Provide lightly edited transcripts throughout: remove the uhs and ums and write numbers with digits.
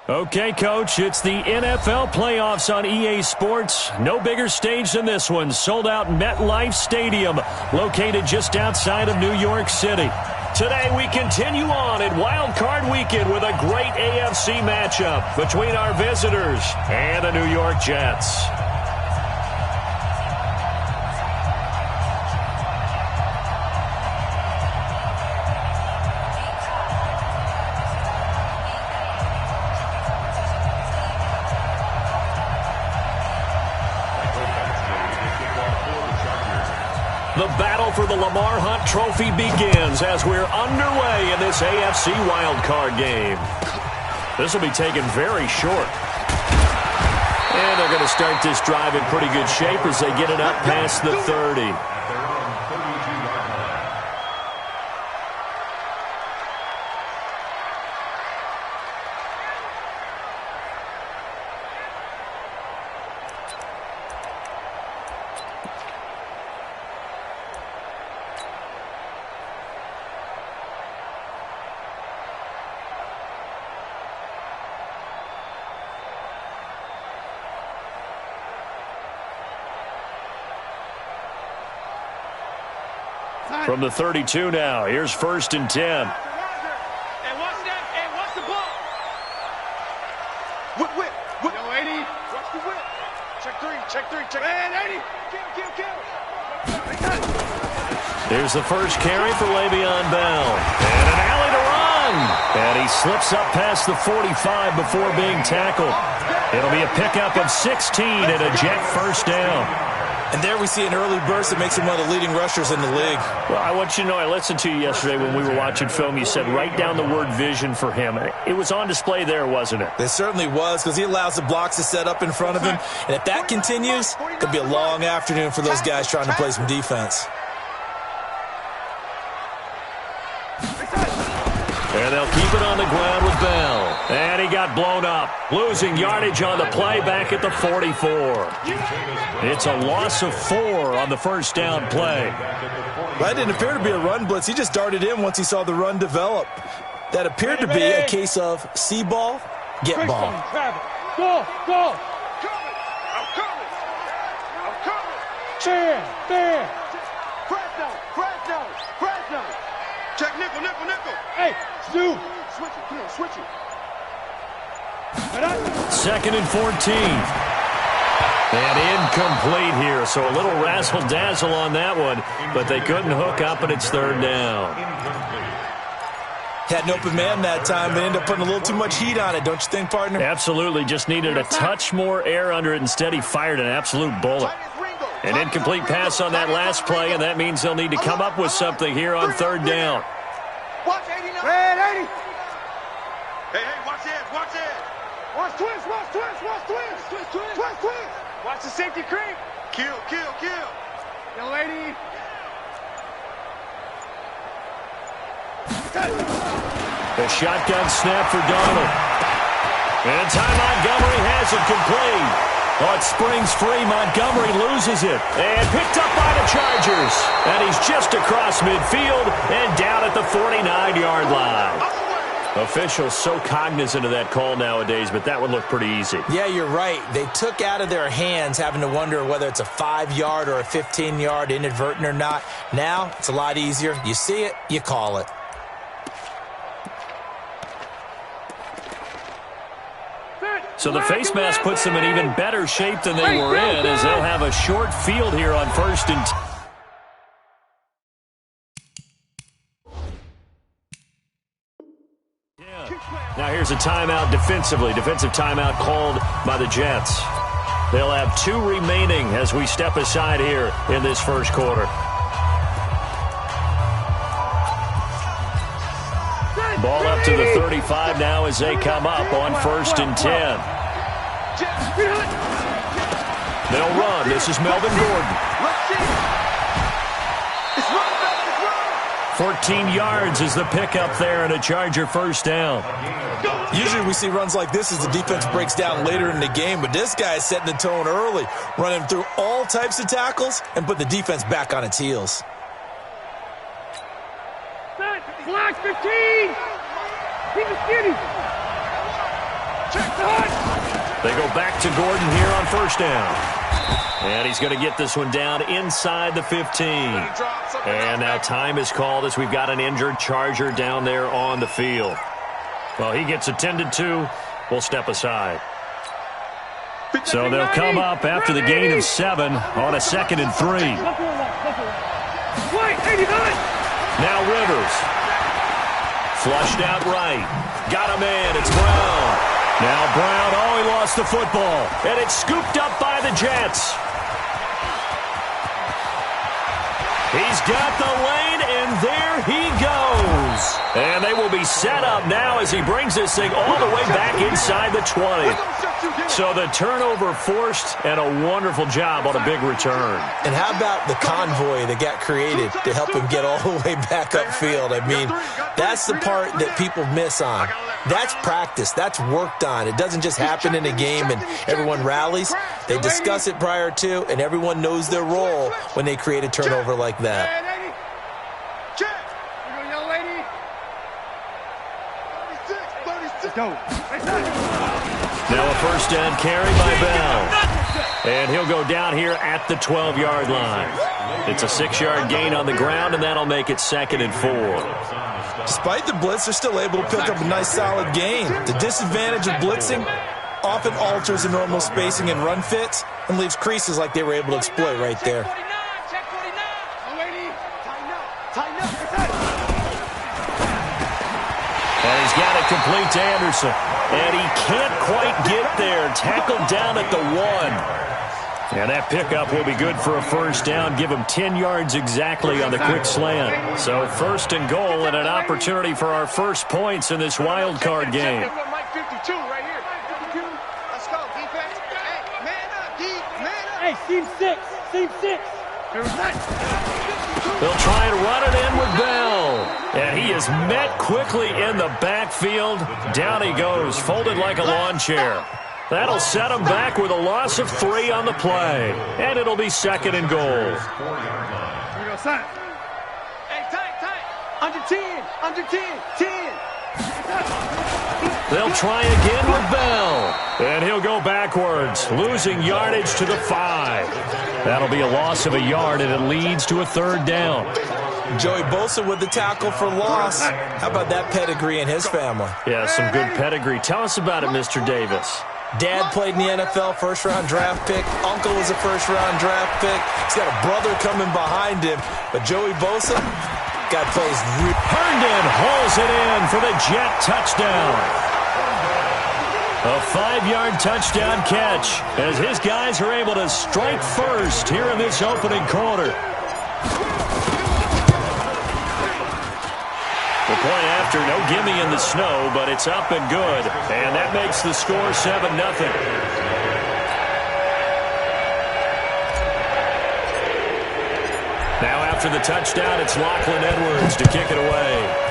Okay, Coach, it's the NFL playoffs on EA Sports. No bigger stage than this one. Sold out MetLife Stadium, located just outside of New York City. Today we continue on in Wild Card Weekend with a great AFC matchup between our visitors and the New York Jets. The battle for the Lamar Hunt Trophy begins as we're underway in this AFC wildcard game. This will be taken very short. And they're going to start this drive in pretty good shape as they get it up past the 30. From the 32 now, here's 1st and 10. Hey, watch that. Hey, watch the ball. Whip. Yo, 80. Watch the whip. Check three. Man, 80. Kill. Here's the first carry for Le'Veon Bell. And an alley to run. And he slips up past the 45 before being tackled. It'll be a pickup of 16 and a Jet first down. And there we see an early burst that makes him one of the leading rushers in the league. Well, I want you to know, I listened to you yesterday when we were watching film. You said write down the word vision for him. It was on display there, wasn't it? It certainly was, because he allows the blocks to set up in front of him. And if that continues, it could be a long afternoon for those guys trying to play some defense. And they'll keep it on the ground with Bell. And he got blown up. Losing yardage on the play back at the 44. It's a loss of 4 on the first down play. That didn't appear to be a run blitz. He just darted in once he saw the run develop. That appeared to be a case of see ball, get ball. Go. I'm coming. There. Fresno. Check nickel. Hey, Stu. Switch it. 2nd and 14. And incomplete here, so a little razzle-dazzle on that one, but they couldn't hook up, and it's 3rd down. Had an open man that time, but ended up putting a little too much heat on it, don't you think, partner? Absolutely, just needed a touch more air under it. Instead, he fired an absolute bullet. An incomplete pass on that last play, and that means they'll need to come up with something here on 3rd down. Watch 89. Hey, 80. Hey, watch it. Watch twins. Watch the safety creep. Kill. Yo, 80. The shotgun snap for Donald. And Ty Montgomery has it complete. Oh, it springs free. Montgomery loses it. And picked up by the Chargers. And he's just across midfield and down at the 49-yard line. Officials so cognizant of that call nowadays, but that would look pretty easy. Yeah, you're right. They took out of their hands having to wonder whether it's a 5-yard or a 15-yard inadvertent or not. Now, it's a lot easier. You see it, you call it. So the face mask puts them in even better shape than they were in, as they'll have a short field here on 1st and 10. Now here's a timeout defensively. Defensive timeout called by the Jets. They'll have 2 remaining as we step aside here in this first quarter. Ball up to the 35 now as they come up on 1st and 10. They'll run. This is Melvin Gordon. 14 yards is the pickup there and a Charger first down. Usually we see runs like this as the defense breaks down later in the game, but this guy is setting the tone early, running through all types of tackles and put the defense back on its heels. Black 15! He's a skinny! They go back to Gordon here on first down. And he's going to get this one down inside the 15. And now time is called as we've got an injured Charger down there on the field. Well, he gets attended to. We'll step aside. So they'll come up after the gain of 7 on a 2nd and 3. Now Rivers. Flushed out right. Got a man. It's Brown. Now Brown, oh, he lost the football. And it's scooped up by the Jets. He's got the lane, and there he goes. And they will be set up now as he brings this thing all the way back inside the 20. So the turnover forced, and a wonderful job on a big return. And how about the convoy that got created to help him get all the way back upfield? I mean, that's the part that people miss on. That's practice. That's worked on. It doesn't just happen in a game and everyone rallies. They discuss it prior to, and everyone knows their role when they create a turnover like that. Now a first down carry by Bell. And he'll go down here at the 12-yard line. It's a 6-yard gain on the ground, and that'll make it 2nd and 4. Despite the blitz, they're still able to pick up a nice, solid gain. The disadvantage of blitzing often alters the normal spacing and run fits and leaves creases like they were able to exploit right there. And he's got it complete to Anderson. And he can't quite get there. Tackled down at the 1. And that pickup will be good for a first down. Give him 10 yards exactly on the quick slant. So 1st and goal and an opportunity for our first points in this wild card game. Hey, team 6. Team 6. They'll try and run it in with Bell. And he is met quickly in the backfield. Down he goes, folded like a lawn chair. That'll set him back with a loss of 3 on the play. And it'll be 2nd and goal. Here we go, son. Hey, tight. Under 10. Under 10. 10. They'll try again with Bell. And he'll go backwards, losing yardage to the 5. That'll be a loss of a yard, and it leads to a 3rd down. Joey Bosa with the tackle for loss. How about that pedigree in his family? Yeah, some good pedigree. Tell us about it, Mr. Davis. Dad played in the NFL, first-round draft pick. Uncle was a first-round draft pick. He's got a brother coming behind him. But Joey Bosa, God plays. Herndon hauls it in for the Jet touchdown. A 5-yard touchdown catch as his guys are able to strike first here in this opening quarter. The point after, no gimme in the snow, but it's up and good. And that makes the score 7-0. Now after the touchdown, it's Lachlan Edwards to kick it away.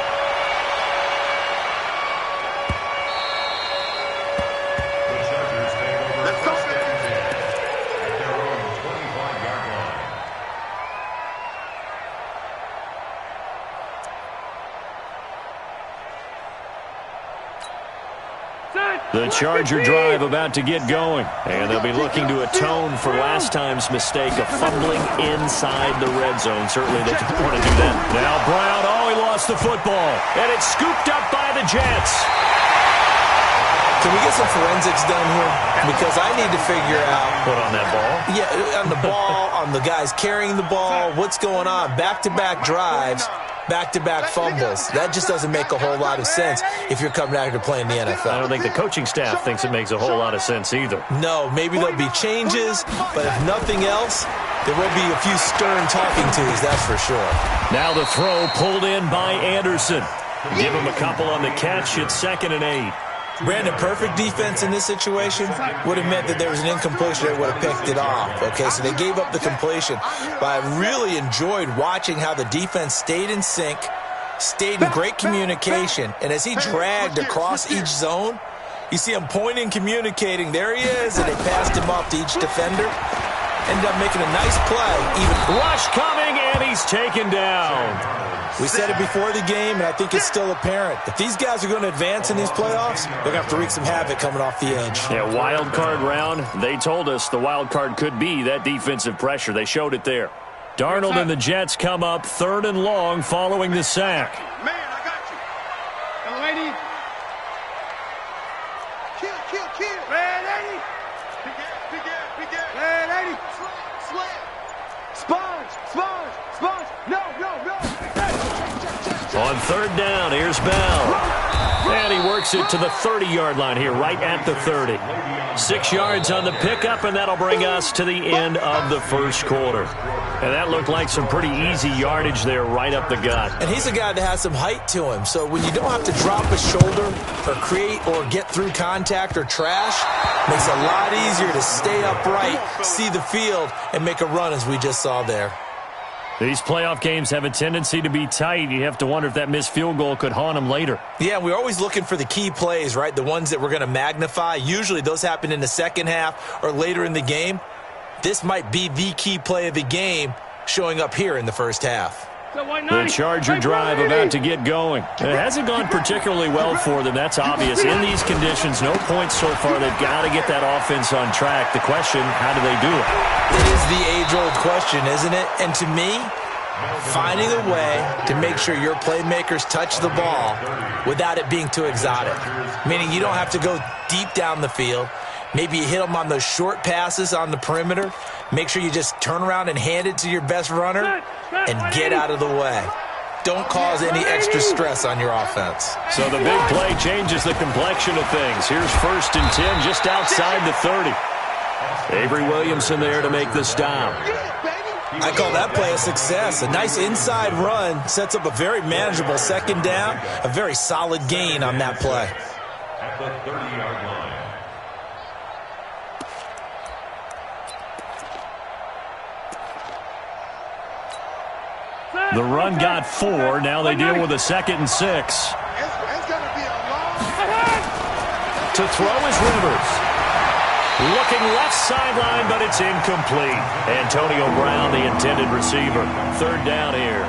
The Charger drive about to get going, and they'll be looking to atone for last time's mistake of fumbling inside the red zone. Certainly they don't want to do that. Now Brown, oh, he lost the football, and it's scooped up by the Jets. Can we get some forensics done here? Because I need to figure out. What, on that ball? Yeah, on the ball, on the guys carrying the ball, what's going on? Back-to-back drives, back-to-back fumbles. That just doesn't make a whole lot of sense if you're coming out here to play in the NFL. I don't think the coaching staff thinks it makes a whole lot of sense either. No, maybe there'll be changes, but if nothing else, there will be a few stern talking tos, that's for sure. Now the throw pulled in by Anderson. Give him a couple on the catch. It's 2nd and 8. Brandon, perfect defense in this situation would have meant that there was an incompletion. They would have picked it off. Okay, so they gave up the completion. But I really enjoyed watching how the defense stayed in sync, stayed in great communication. And as he dragged across each zone, you see him pointing, communicating. There he is, and they passed him off to each defender. Ended up making a nice play. Rush coming, and he's taken down. We said it before the game, and I think it's still apparent. If these guys are going to advance in these playoffs, they're going to have to wreak some havoc coming off the edge. Yeah, wild card round. They told us the wild card could be that defensive pressure. They showed it there. Darnold and the Jets come up 3rd and long following the sack. Man, I got you. Hello, 80. Kill. Red 80. Big ass. Red 80. Slam. Sponge. No. On 3rd down, here's Bell. And he works it to the 30-yard line here, right at the 30. 6 yards on the pickup, and that'll bring us to the end of the first quarter. And that looked like some pretty easy yardage there right up the gut. And he's a guy that has some height to him. So when you don't have to drop a shoulder or create or get through contact or trash, makes it a lot easier to stay upright, see the field, and make a run as we just saw there. These playoff games have a tendency to be tight. You have to wonder if that missed field goal could haunt them later. Yeah, we're always looking for the key plays, right? The ones that we're going to magnify. Usually those happen in the second half or later in the game. This might be the key play of the game showing up here in the first half. The Charger drive about to get going. It hasn't gone particularly well for them. That's obvious. In these conditions, no points so far. They've got to get that offense on track. The question, how do they do it? It is the age-old question, isn't it? And to me, finding a way to make sure your playmakers touch the ball without it being too exotic. Meaning you don't have to go deep down the field. Maybe you hit them on those short passes on the perimeter. Make sure you just turn around and hand it to your best runner and get out of the way. Don't cause any extra stress on your offense. So the big play changes the complexion of things. Here's 1st and 10 just outside the 30. Avery Williamson there to make the stop. I call that play a success. A nice inside run sets up a very manageable 2nd down. A very solid gain on that play. At the 30-yard line. The run got 4. Now they deal with a 2nd and 6. It's gonna be a long. To throw is Rivers. Looking left sideline, but it's incomplete. Antonio Brown, the intended receiver. 3rd down here.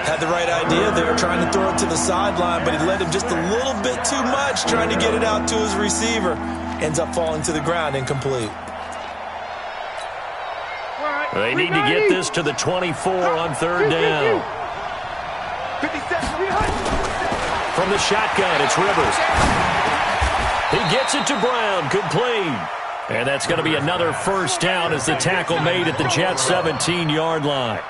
Had the right idea there, trying to throw it to the sideline, but he led him just a little bit too much, trying to get it out to his receiver. Ends up falling to the ground, incomplete. They need to get this to the 24 on 3rd down. 57. From the shotgun, it's Rivers. He gets it to Brown, complete. And that's going to be another 1st down as the tackle made at the Jets' 17-yard line.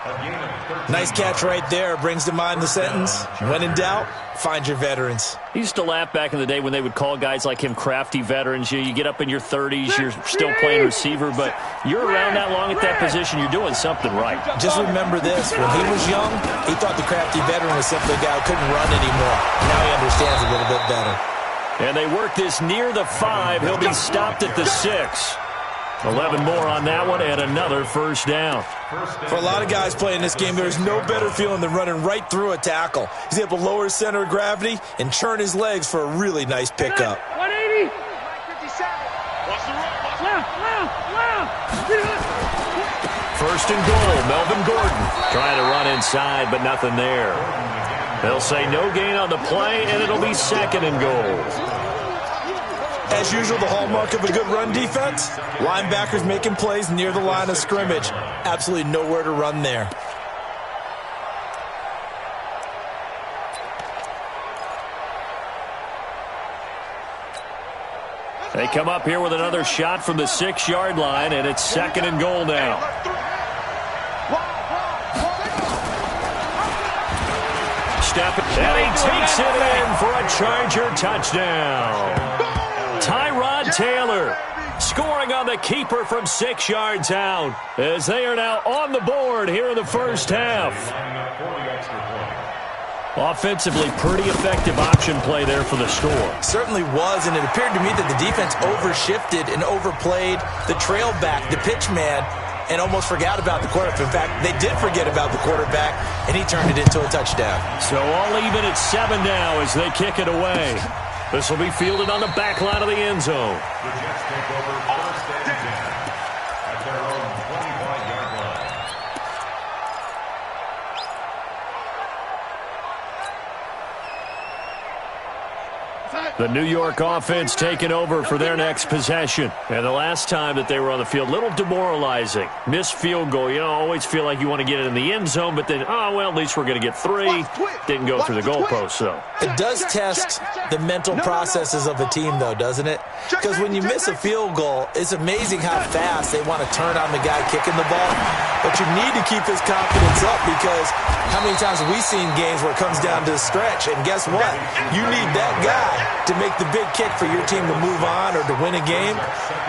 Nice catch right there. Brings to mind the sentence, when in doubt, find your veterans. He used to laugh back in the day when they would call guys like him crafty veterans. You get up in your 30s, you're still playing receiver, but you're around that long at that position, you're doing something right. Just remember this. When he was young, he thought the crafty veteran was simply a guy who couldn't run anymore. Now he understands a little bit better. And they work this near the 5. He'll be stopped at the 6. 11 more on that one and another 1st down. For a lot of guys playing this game, there's no better feeling than running right through a tackle. He's able to lower his center of gravity and churn his legs for a really nice pickup. 180. 57. Watch the run. First and goal, Melvin Gordon trying to run inside, but nothing there. They'll say no gain on the play, and it'll be 2nd and goal. As usual, the hallmark of a good run defense, linebackers making plays near the line of scrimmage. Absolutely nowhere to run there. They come up here with another shot from the 6-yard line, and it's 2nd and goal now. And he takes it in for a Charger touchdown. Tyrod Taylor scoring on the keeper from 6 yards out as they are now on the board here in the first half. Offensively, pretty effective option play there for the score. Certainly was, and it appeared to me that the defense overshifted and overplayed the trail back, the pitch man, and almost forgot about the quarterback. In fact, they did forget about the quarterback, and he turned it into a touchdown. So all even at 7 now as they kick it away. This will be fielded on the back line of the end zone. The Jets take over 1st and 10 at their own 25-yard line. The New York offense taking over for their next possession. And the last time that they were on the field, little demoralizing. Missed field goal. You know, always feel like you want to get it in the end zone, but then, oh, well, at least we're going to get 3. Didn't go through the goalpost, though. It does test the mental processes of a team, though, doesn't it? Because when you miss a field goal, it's amazing how fast they want to turn on the guy kicking the ball. But you need to keep his confidence up, because how many times have we seen games where it comes down to the stretch? And guess what? You need that guy to make the big kick for your team to move on or to win a game.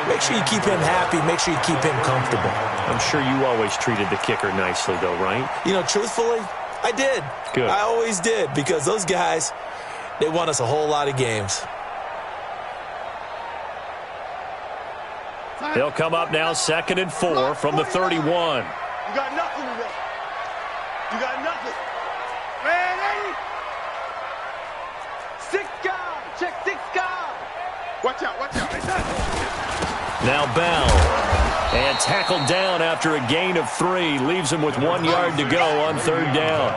Make sure you keep him happy. Make sure you keep him comfortable. I'm sure you always treated the kicker nicely, though, right? You know, truthfully, I did. Good. I always did, because those guys, they won us a whole lot of games. They'll come up now 2nd and 4 from the 31. You got nothing today. You got nothing. Red 80. 6 guard. Check 6 guard. Watch out, watch out. Now Bell. And tackled down after a gain of 3. Leaves him with 1 yard to go on 3rd down.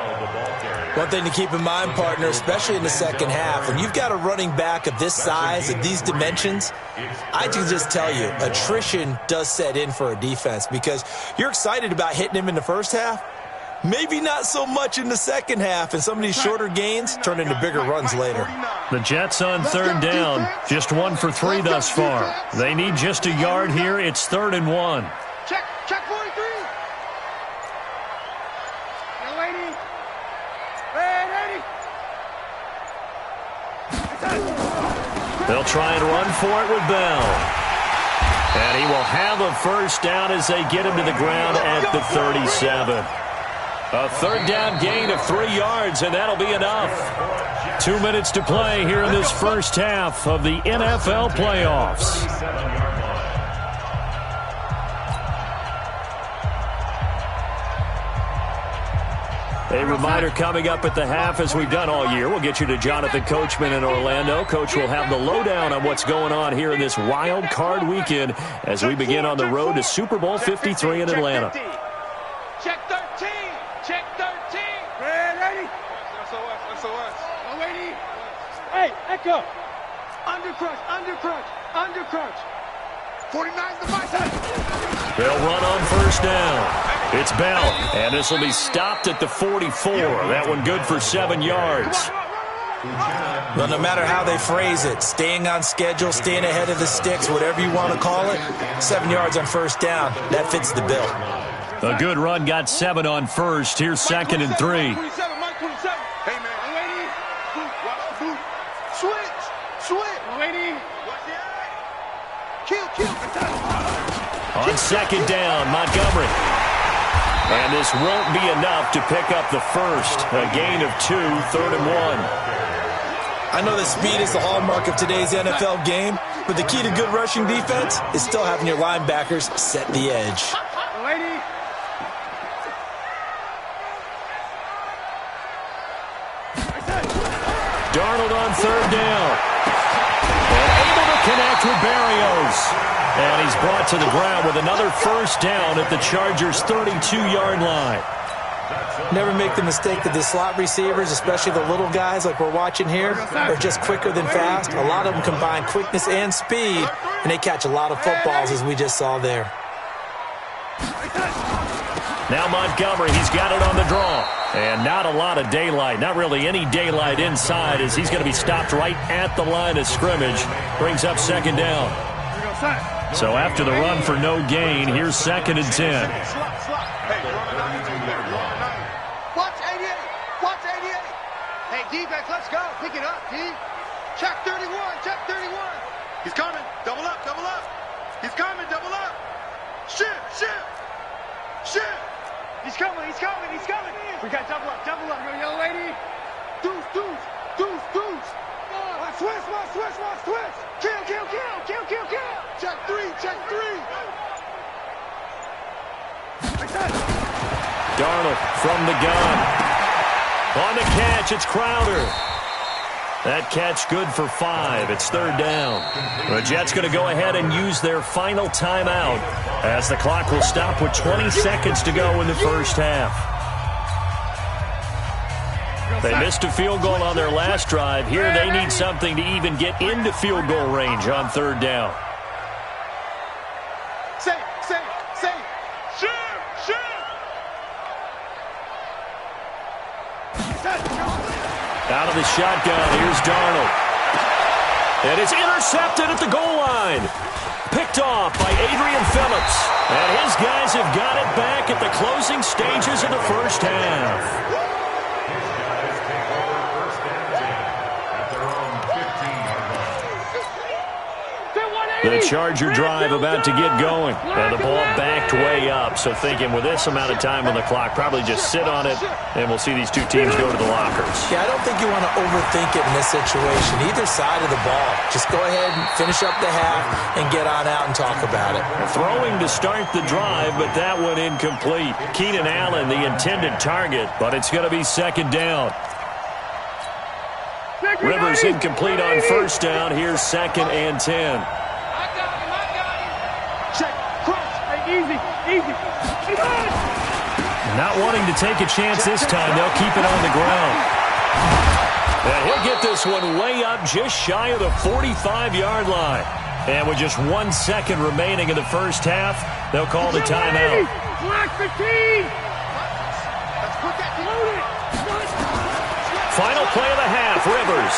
One thing to keep in mind, partner, especially in the second half, when you've got a running back of this size, of these dimensions, I can just tell you, attrition does set in for a defense, because you're excited about hitting him in the first half, maybe not so much in the second half, and some of these shorter gains turn into bigger runs later. The Jets on 3rd down, just 1 for 3 thus far. They need just a yard here. It's 3rd and 1. Check 43. Young lady. Red 80. They'll try and run for it with Bell. And he will have a first down as they get him to the ground at the 37. A 3rd down gain of 3 yards, and that'll be enough. 2 minutes to play here in this first half of the NFL playoffs. A reminder coming up at the half, as we've done all year. We'll get you to Jonathan Coachman in Orlando. Coach will have the lowdown on what's going on here in this wild card weekend as we begin on the road to Super Bowl 53 in Atlanta. Check 13. Check 13. Red 80. SOS. Young lady. Hey, Echo. Undercrunch. 49's the bicep. They'll run on first down. It's Bell, and this will be stopped at the 44. That one good for 7 yards. Well, no matter how they phrase it, staying on schedule, staying ahead of the sticks, whatever you want to call it, 7 yards on first down, that fits the bill. A good run got 7 on first. Here's 2nd and 3. Hey, man. Lady. Watch the boot. Switch. Lady. Watch the eye. Kill. On 2nd down, Montgomery. And this won't be enough to pick up the first. A gain of 2, 3rd and 1. I know that speed is the hallmark of today's NFL game, but the key to good rushing defense is still having your linebackers set the edge. Lady. Darnold on 3rd down. And able to connect with Berrios. And he's brought to the ground with another first down at the Chargers' 32-yard line. Never make the mistake that the slot receivers, especially the little guys like we're watching here, are just quicker than fast. A lot of them combine quickness and speed, and they catch a lot of footballs, as we just saw there. Now Montgomery, he's got it on the draw. And not a lot of daylight, not really any daylight inside, as he's going to be stopped right at the line of scrimmage. Brings up 2nd down. So after the run for no gain, here's 2nd and 10. Watch 88. Hey, defense, let's go. Pick it up, D. Check 31. He's coming. Double up. He's coming. Double up. Shift. He's coming. We got double up. Young lady. Deuce. Switch. Kill. Check 3. Darnold from the gun. On the catch, it's Crowder. That catch good for 5. It's 3rd down. The Jets going to go ahead and use their final timeout as the clock will stop with 20 seconds to go in the first half. They missed a field goal on their last drive. Here they need something to even get into field goal range on third down. Safe. Shoot. Out of the shotgun, here's Darnold. And it's intercepted at the goal line. Picked off by Adrian Phillips. And his guys have got it back at the closing stages of the first half. The Charger drive about to get going. And the ball backed way up. So thinking with this amount of time on the clock, probably just sit on it, and we'll see these two teams go to the lockers. Yeah, I don't think you want to overthink it in this situation. Either side of the ball. Just go ahead and finish up the half and get on out and talk about it. Throwing to start the drive, but that one incomplete. Keenan Allen, the intended target, but it's going to be second down. Rivers incomplete on first down. Here's 2nd and 10. Easy. Not wanting to take a chance this time, they'll keep it on the ground. And he'll get this one way up just shy of the 45-yard line. And with just 1 second remaining in the first half, they'll call the timeout. Black 15. Final play of the half, Rivers.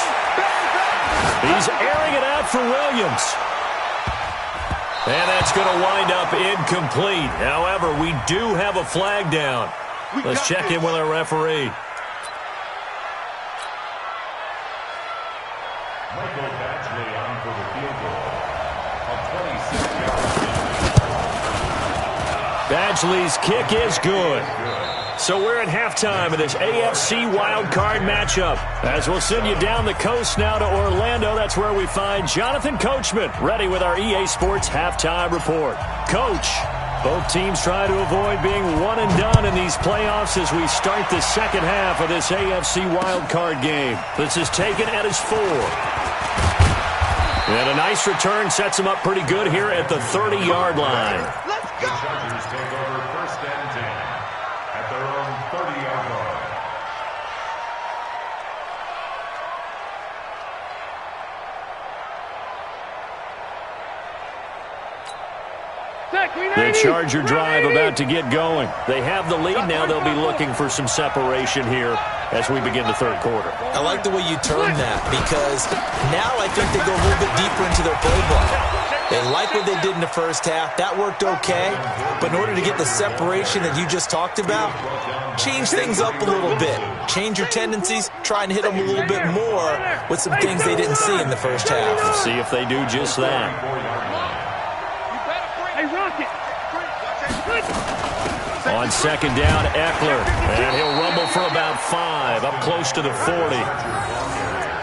He's airing it out for Williams. And that's going to wind up incomplete. However, we do have a flag down. Let's check in with our referee. Michael Badgley on for the field goal. A 26-yard. Badgley's kick is good. So we're at halftime of this AFC wildcard matchup. As we'll send you down the coast now to Orlando, that's where we find Jonathan Coachman, ready with our EA Sports halftime report. Coach, both teams try to avoid being one and done in these playoffs as we start the second half of this AFC wildcard game. This is taken at his 4. And a nice return sets him up pretty good here at the 30-yard line. Let's The go. Chargers take over 1st and 10 at their own 30-yard line. The Charger drive about to get going. They have the lead now. They'll be looking for some separation here as we begin the third quarter. I like the way you turn that because now I think they go a little bit deeper into their playbook. They like what they did in the first half. That worked okay. But in order to get the separation that you just talked about, change things up a little bit. Change your tendencies. Try and hit them a little bit more with some things they didn't see in the first half. Let's see if they do just that. Hey, Rocket. On second down, Eckler. And he'll rumble for about 5, up close to the 40.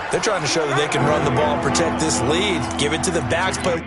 They're trying to show that they can run the ball, protect this lead, give it to the backs, but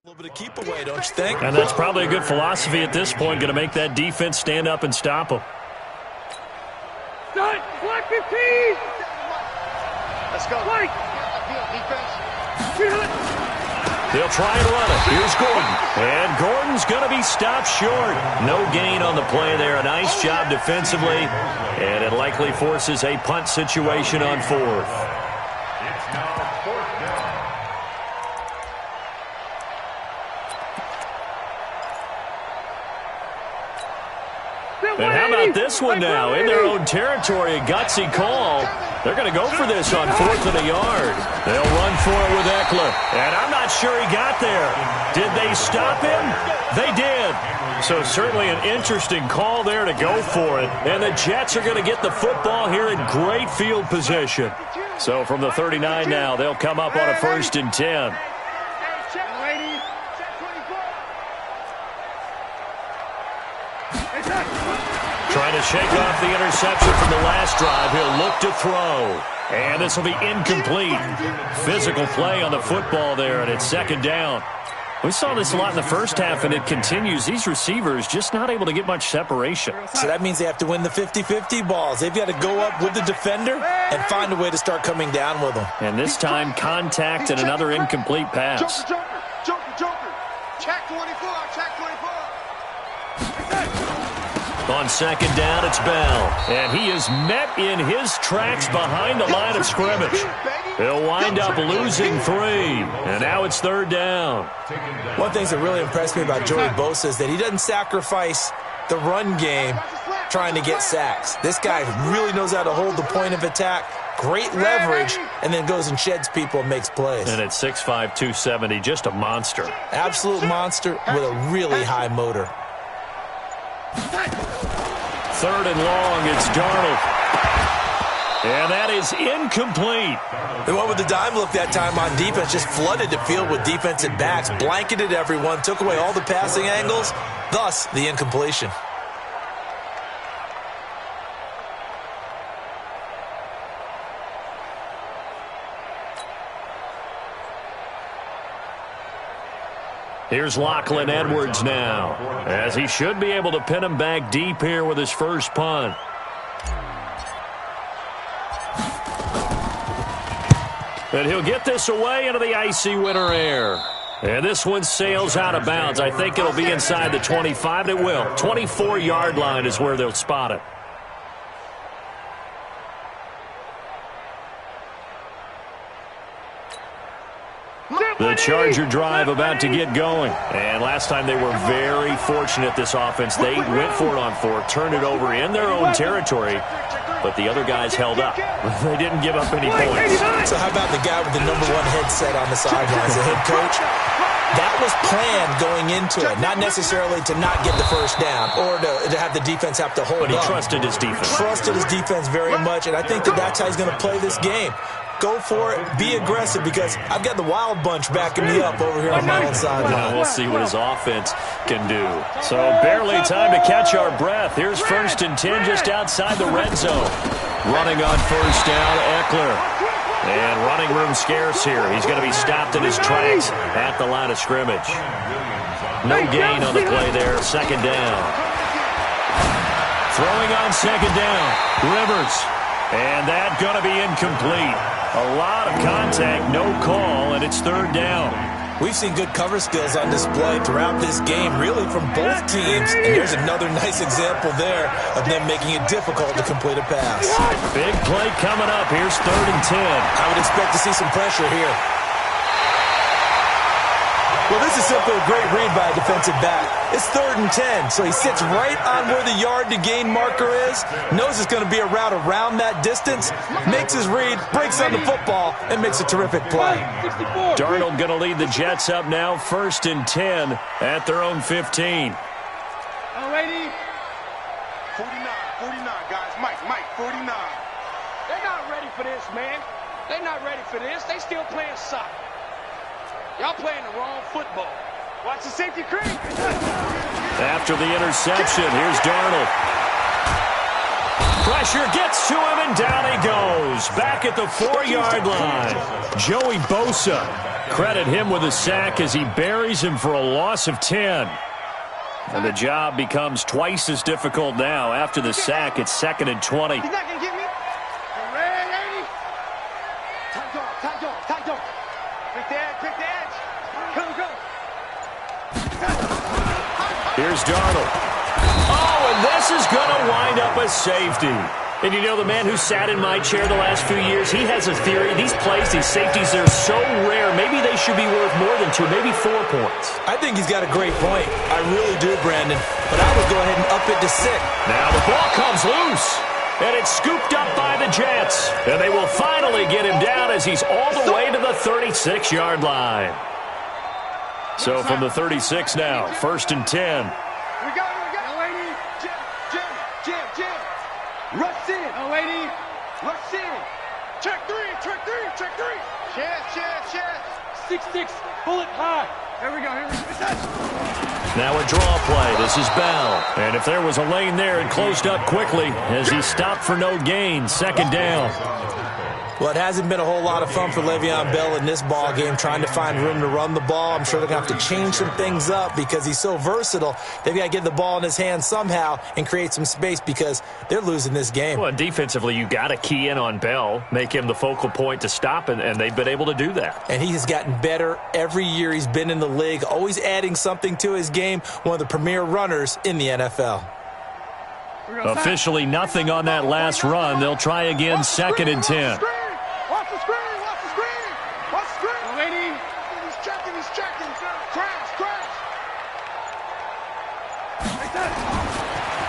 A little bit of keep away, don't you think? And that's probably a good philosophy at this point, going to make that defense stand up and stop them. Start, block 15! Let's go. Right. They'll try and run it. Here's Gordon. And Gordon's going to be stopped short. No gain on the play there. A nice job defensively. And it likely forces a punt situation on fourth. It's now fourth down. And how about this one now? In their own territory, a gutsy call. They're going to go for this on 4th and a yard. They'll run for it with Eckler. And I'm not sure he got there. Did they stop him? They did. So certainly an interesting call there to go for it. And the Jets are going to get the football here in great field position. So from the 39 now, they'll come up on a 1st and 10. Trying to shake off the interception from the last drive. He'll look to throw. And this will be incomplete. Physical play on the football there, and it's 2nd down. We saw this a lot in the first half, and it continues. These receivers just not able to get much separation. So that means they have to win the 50-50 balls. They've got to go up with the defender and find a way to start coming down with them. And this time, contact and another incomplete pass. Joker. Check 24, check 24. On 2nd down, it's Bell. And he is met in his tracks behind the line of scrimmage. He'll wind up losing 3. And now it's 3rd down. One thing that really impressed me about Joey Bosa is that he doesn't sacrifice the run game trying to get sacks. This guy really knows how to hold the point of attack, great leverage, and then goes and sheds people and makes plays. And at 6'5", 270, just a monster. Absolute monster with a really high motor. 3rd and long, it's Darnold. And that is incomplete. They went with the dime look that time on defense, just flooded the field with defensive backs, blanketed everyone, took away all the passing angles, thus the incompletion. Here's Lachlan Edwards now, as he should be able to pin him back deep here with his first punt. And he'll get this away into the icy winter air. And this one sails out of bounds. I think it'll be inside the 25. It will. 24-yard line is where they'll spot it. The Charger drive about to get going. And last time they were very fortunate, this offense. They went for it on 4, turned it over in their own territory, but the other guys held up. They didn't give up any points. So how about the guy with the #1 headset on the sidelines, the head coach? That was planned going into it, not necessarily to not get the first down or to have the defense have to hold up. But he trusted his defense. Trusted his defense very much, and I think that's how he's going to play this game. Go for it, be aggressive, because I've got the wild bunch backing me up over here on my own sideline. We'll see what his offense can do. So barely time to catch our breath. Here's 1st and 10 just outside the red zone. Running on 1st down, Eckler. And running room scarce here. He's going to be stopped in his tracks at the line of scrimmage. No gain on the play there. 2nd down. Throwing on 2nd down. Rivers. And that's going to be incomplete. A lot of contact, no call, and it's 3rd down. We've seen good cover skills on display throughout this game, really from both teams. And here's another nice example there of them making it difficult to complete a pass. Big play coming up. Here's 3rd and 10. I would expect to see some pressure here. Well, this is simply a great read by a defensive back. It's 3rd and 10, so he sits right on where the yard-to-gain marker is, knows it's going to be a route around that distance, makes his read, breaks on the football, and makes a terrific play. Darnold going to lead the Jets up now, 1st and 10 at their own 15. Alrighty. 49, guys. Mike, 49. They're not ready for this, man. They're not ready for this. They still playing soccer. Y'all playing the wrong football. Watch the safety creep. After the interception, here's Darnold. Pressure gets to him, and down he goes. Back at the 4-yard line. Joey Bosa. Credit him with a sack as he buries him for a loss of 10. And the job becomes twice as difficult now. After the sack, it's 2nd and 20. He's not going to get me. Red 80. Tight dog. Pick the edge. Go. Here's Darnold. Oh, and this is going to wind up a safety. And you know, the man who sat in my chair the last few years, he has a theory. These plays, these safeties, they're so rare. Maybe they should be worth more than 2, maybe 4 points. I think he's got a great point. I really do, Brandon. But I would go ahead and up it to 6. Now the ball comes loose. And it's scooped up by the Jets. And they will finally get him down as he's all the way to the 36-yard line. So from the 36 now, 1st and 10. We go. Jim. Rush in. Oh, lady. Rush in. Check three. Chest. 6-6. Bullet high. Here we go. Now a draw play. This is Bell. And if there was a lane there, it closed up quickly as he stopped for no gain. 2nd down. Well, it hasn't been a whole lot of fun for Le'Veon Bell in this ball game, trying to find room to run the ball. I'm sure they're going to have to change some things up because he's so versatile. They've got to get the ball in his hands somehow and create some space because they're losing this game. Well, defensively, you got to key in on Bell, make him the focal point to stop, and they've been able to do that. And he has gotten better every year he's been in the league, always adding something to his game, one of the premier runners in the NFL. Officially nothing on that last run. They'll try again, 2nd and 10. Watch the screen. Lady. He's checking. Crash.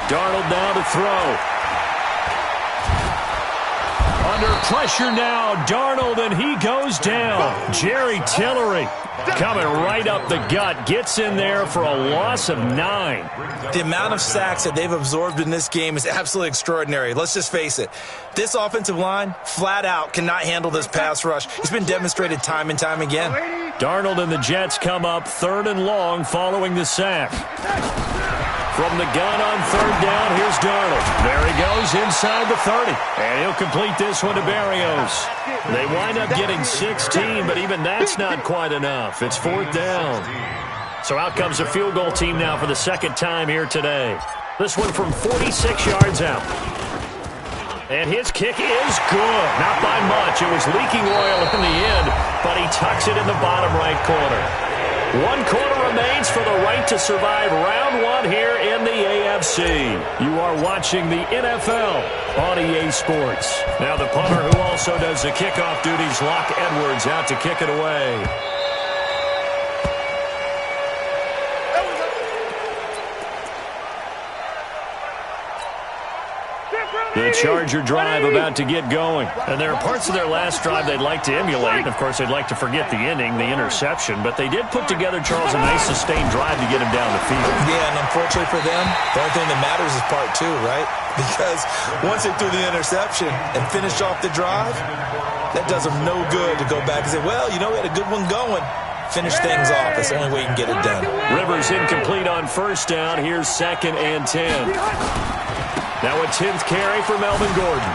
Darnold now to throw. Under pressure now, Darnold, and he goes down. Jerry Tillery coming right up the gut, gets in there for a loss of 9. The amount of sacks that they've absorbed in this game is absolutely extraordinary. Let's just face it. This offensive line, flat out, cannot handle this pass rush. It's been demonstrated time and time again. Darnold and the Jets come up 3rd and long following the sack. From the gun on 3rd down, here's Darnold. There he goes inside the 30. And he'll complete this one to Berrios. They wind up getting 16, but even that's not quite enough. It's 4th down. So out comes the field goal team now for the 2nd time here today. This one from 46 yards out. And his kick is good. Not by much. It was leaking oil in the end, but he tucks it in the bottom right corner. 1 quarter remains for the right to survive round 1 here in the AFC. You are watching the NFL on EA Sports. Now the punter who also does the kickoff duties, Locke Edwards, out to kick it away. The Charger drive about to get going. And there are parts of their last drive they'd like to emulate. And, of course, they'd like to forget the inning, the interception. But they did put together, Charles, a nice sustained drive to get him down the field. Yeah, and unfortunately for them, the only thing that matters is part 2, right? Because once they threw the interception and finished off the drive, that does them no good to go back and say, well, you know, we had a good one going. Finish things off. That's the only way you can get it done. Rivers incomplete on 1st down. Here's 2nd and 10. Now a 10th carry for Melvin Gordon.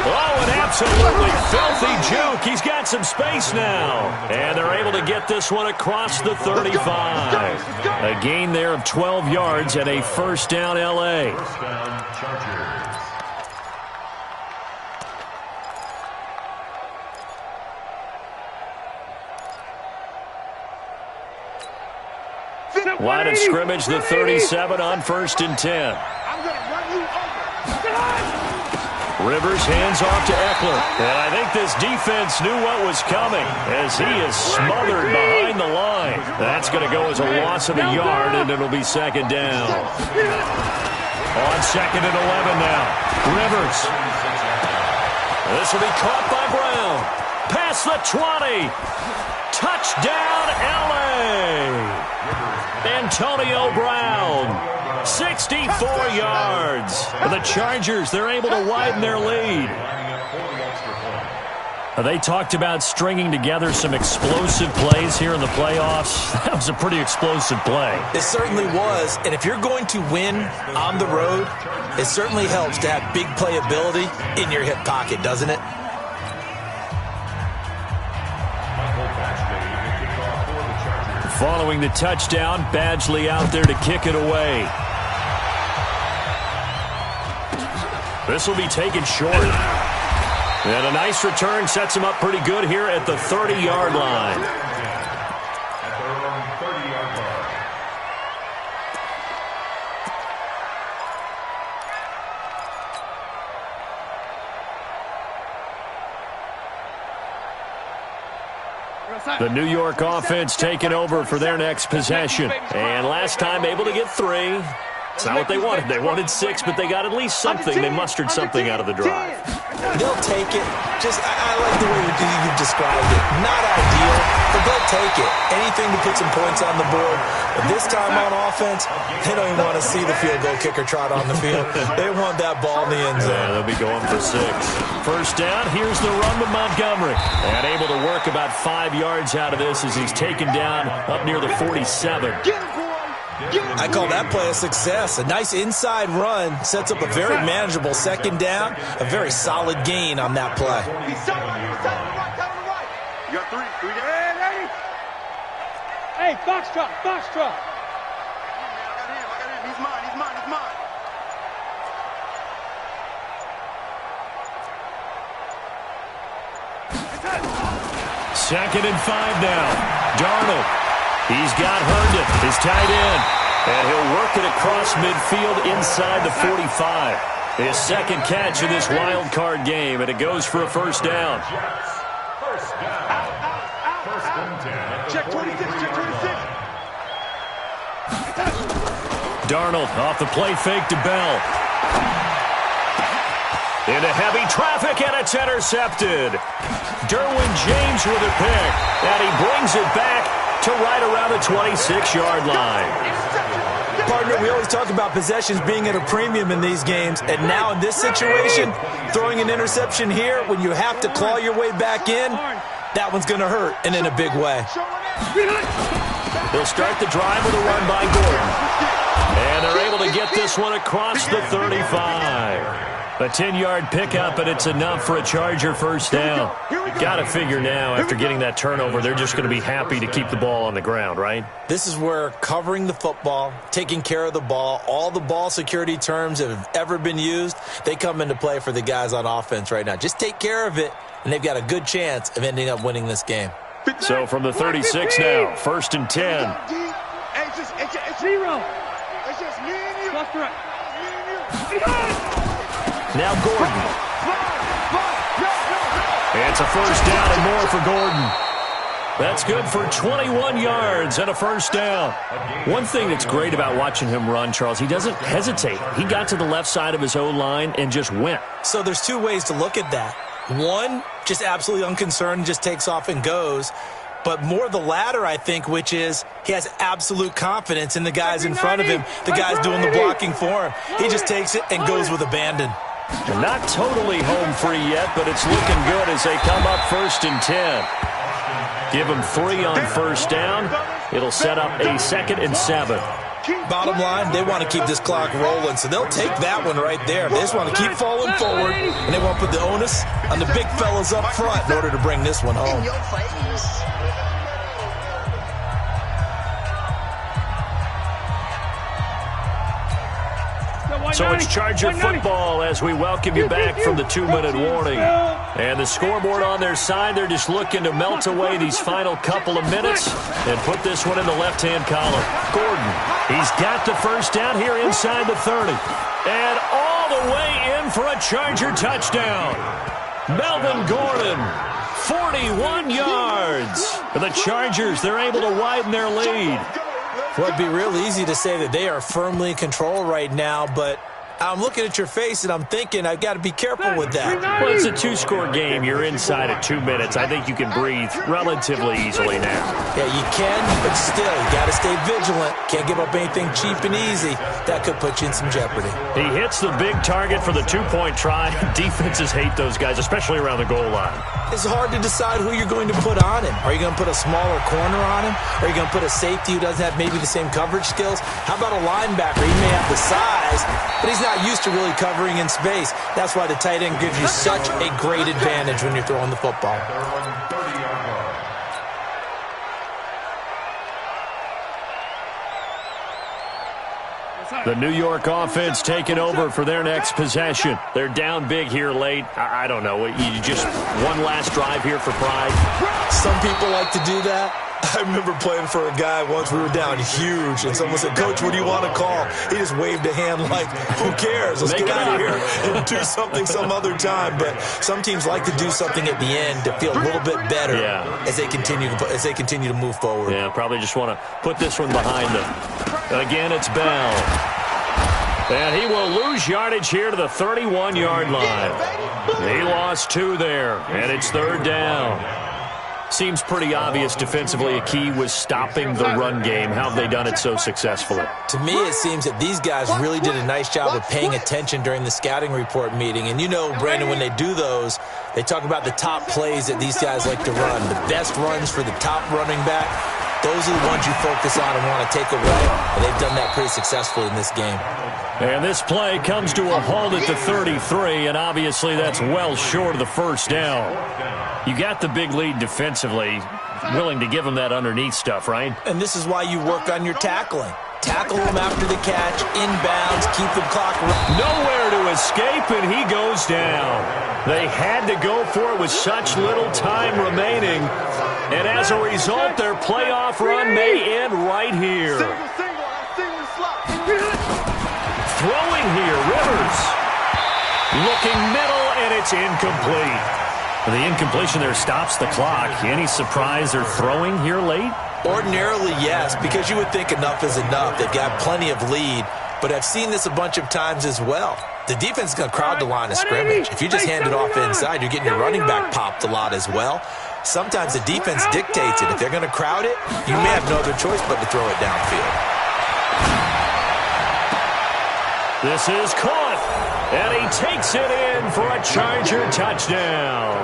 Oh, an absolutely filthy juke. He's got some space now. And they're able to get this one across the 35. A gain there of 12 yards and a 1st down L.A. First down, Chargers. Line of scrimmage, the 37 on 1st and 10. I'm going to run you over. Rivers hands off to Eckler. And I think this defense knew what was coming as he is smothered behind the line. That's going to go as a loss of a yard, and it'll be 2nd down. On 2nd and 11 now. Rivers. This will be caught by Brown. Past the 20. Touchdown, L.A. Antonio Brown, 64 yards. The Chargers, they're able to widen their lead. They talked about stringing together some explosive plays here in the playoffs. That was a pretty explosive play. It certainly was. And if you're going to win on the road, it certainly helps to have big playability in your hip pocket, doesn't it? Following the touchdown, Badgley out there to kick it away. This will be taken short. And a nice return sets him up pretty good here at the 30-yard line. At their own 30-yard line. The New York offense taking over for their next possession. And last time able to get 3. It's not what they wanted. They wanted 6, but they got at least something. They mustered something out of the drive. They'll take it. I like the way you've described it. Not ideal, but they'll take it. Anything to put some points on the board. But this time on offense, they don't even want to see the field goal kicker trot on the field. They want that ball in the end zone. Yeah, they'll be going for 6. First down, here's the run with Montgomery. And able to work about 5 yards out of this as he's taken down up near the 47. I call that play a success. A nice inside run sets up a very manageable second down. A very solid gain on that play. You got 3. Hey, Foxtrot. I got him. He's mine. Second and 5 now. Darnold. He's got Herndon, his tight end. And he'll work it across midfield inside the 45. His second catch of this wild card game, and it goes for a first down. First down. First and 10. Check 26. Darnold off the play fake to Bell. Into heavy traffic, and it's intercepted. Derwin James with a pick, and he brings it back to right around the 26-yard line. Partner, we always talk about possessions being at a premium in these games, and now in this situation, throwing an interception here when you have to claw your way back in, that one's going to hurt, and in a big way. They'll start the drive with a run by Gordon. And they're able to get this one across the 35. A 10-yard pickup, and it's enough for a Charger first down. Got to figure now, after getting that turnover, they're just going to be happy to keep the ball on the ground, right? This is where covering the football, taking care of the ball, all the ball security terms that have ever been used, they come into play for the guys on offense right now. Just take care of it, and they've got a good chance of ending up winning this game. So from the 36 now, first and 10. It's 0. It's just me and you. That's right. Now Gordon. It's a first down and more for Gordon. That's good for 21 yards and a first down. One thing that's great about watching him run, Charles, he doesn't hesitate. He got to the left side of his O-line and just went. So there's 2 ways to look at that. One, just absolutely unconcerned, just takes off and goes. But more the latter, I think, which is he has absolute confidence in the guys in front of him, the guys doing the blocking for him. He just takes it and goes with abandon. Not totally home free yet, but it's looking good as they come up first and 10. Give them 3 on first down. It'll set up a 2nd and 7. Bottom line, they want to keep this clock rolling, so they'll take that one right there. They just want to keep falling forward, and they want to put the onus on the big fellas up front in order to bring this one home. So it's Charger football as we welcome you back from the 2-minute warning. And the scoreboard on their side, they're just looking to melt away these final couple of minutes and put this one in the left-hand column. Gordon, he's got the first down here inside the 30. And all the way in for a Charger touchdown. Melvin Gordon, 41 yards. For the Chargers, they're able to widen their lead. Well, it'd be real easy to say that they are firmly in control right now, but I'm looking at your face, and I'm thinking I've got to be careful with that. Well, it's a two-score game. You're inside at 2 minutes. I think you can breathe relatively easily now. Yeah, you can, but still, you got to stay vigilant. Can't give up anything cheap and easy. That could put you in some jeopardy. He hits the big target for the two-point try. Defenses hate those guys, especially around the goal line. It's hard to decide who you're going to put on him. Are you going to put a smaller corner on him? Are you going to put a safety who doesn't have maybe the same coverage skills? How about a linebacker? He may have the size, but he's not used to really covering in space. That's why the tight end gives you such a great advantage when you're throwing the football. The New York offense taking over for their next possession. They're down big here late. I don't know. You just one last drive here for pride. Some people like to do that. I remember playing for a guy once. We were down huge, and someone said, "Coach, what do you want to call?" He just waved a hand like, "Who cares? Let's get out of here and do something some other time." But some teams like to do something at the end to feel a little bit better as they continue to move forward. Yeah, probably just want to put this one behind them. Again, it's Bell. And he will lose yardage here to the 31-yard line. He lost 2 there, and it's 3rd down. Seems pretty obvious defensively a key was stopping the run game. How have they done it so successfully? To me, it seems that these guys really did a nice job of paying attention during the scouting report meeting. And you know, Brandon, when they do those, they talk about the top plays that these guys like to run. The best runs for the top running back, those are the ones you focus on and want to take away. And they've done that pretty successfully in this game. And this play comes to a halt at the 33, and obviously that's well short of the first down. You got the big lead defensively, willing to give them that underneath stuff, right? And this is why you work on your tackling. Tackle them after the catch, inbounds, keep the clock running. Nowhere to escape, and he goes down. They had to go for it with such little time remaining. And as a result, their playoff run may end right here. Throwing here, Rivers. Looking middle, and it's incomplete. The incompletion there stops the clock. Any surprise they're throwing here late? Ordinarily, yes, because you would think enough is enough. They've got plenty of lead, but I've seen this a bunch of times as well. The defense is going to crowd the line of scrimmage. If you just hand it off inside, you're getting your running back popped a lot as well. Sometimes the defense dictates it. If they're going to crowd it, you may have no other choice but to throw it downfield. This is caught, and he takes it in for a Charger touchdown.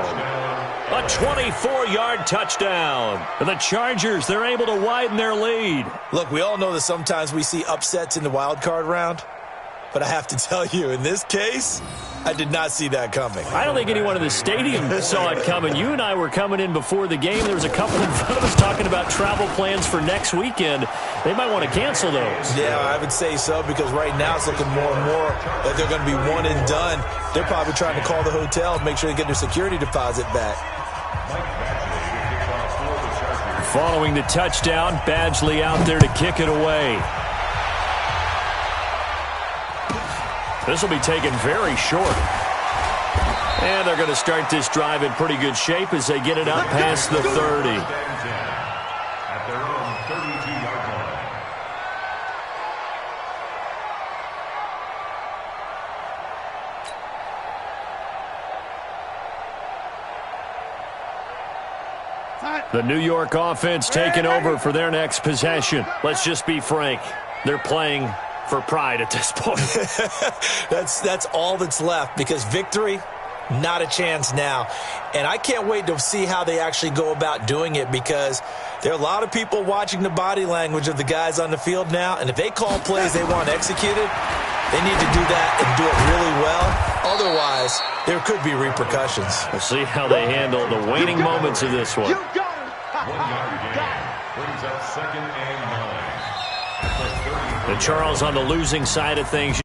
A 24-yard touchdown. The Chargers, they're able to widen their lead. Look, we all know that sometimes we see upsets in the wild card round, but I have to tell you, in this case, I did not see that coming. I don't think anyone in the stadium saw it coming. You and I were coming in before the game. There was a couple in front of us talking about travel plans for next weekend. They might want to cancel those. Yeah, I would say so, because right now it's looking more and more that they're going to be one and done. They're probably trying to call the hotel and make sure they get their security deposit back. Following the touchdown, Badgley out there to kick it away. This will be taken very short. And they're going to start this drive in pretty good shape as they get it up past the 30. At their own 32-yard line. The New York offense taking over for their next possession. Let's just be frank. They're playing for pride at this point. That's all that's left, because victory, not a chance now. And I can't wait to see how they actually go about doing it, because there are a lot of people watching the body language of the guys on the field now, and if they call plays they want executed, they need to do that and do it really well. Otherwise, there could be repercussions. We'll see how they handle the waning moments of this one. 1 yard gain brings up 2nd and 9. And Charles on the losing side of things.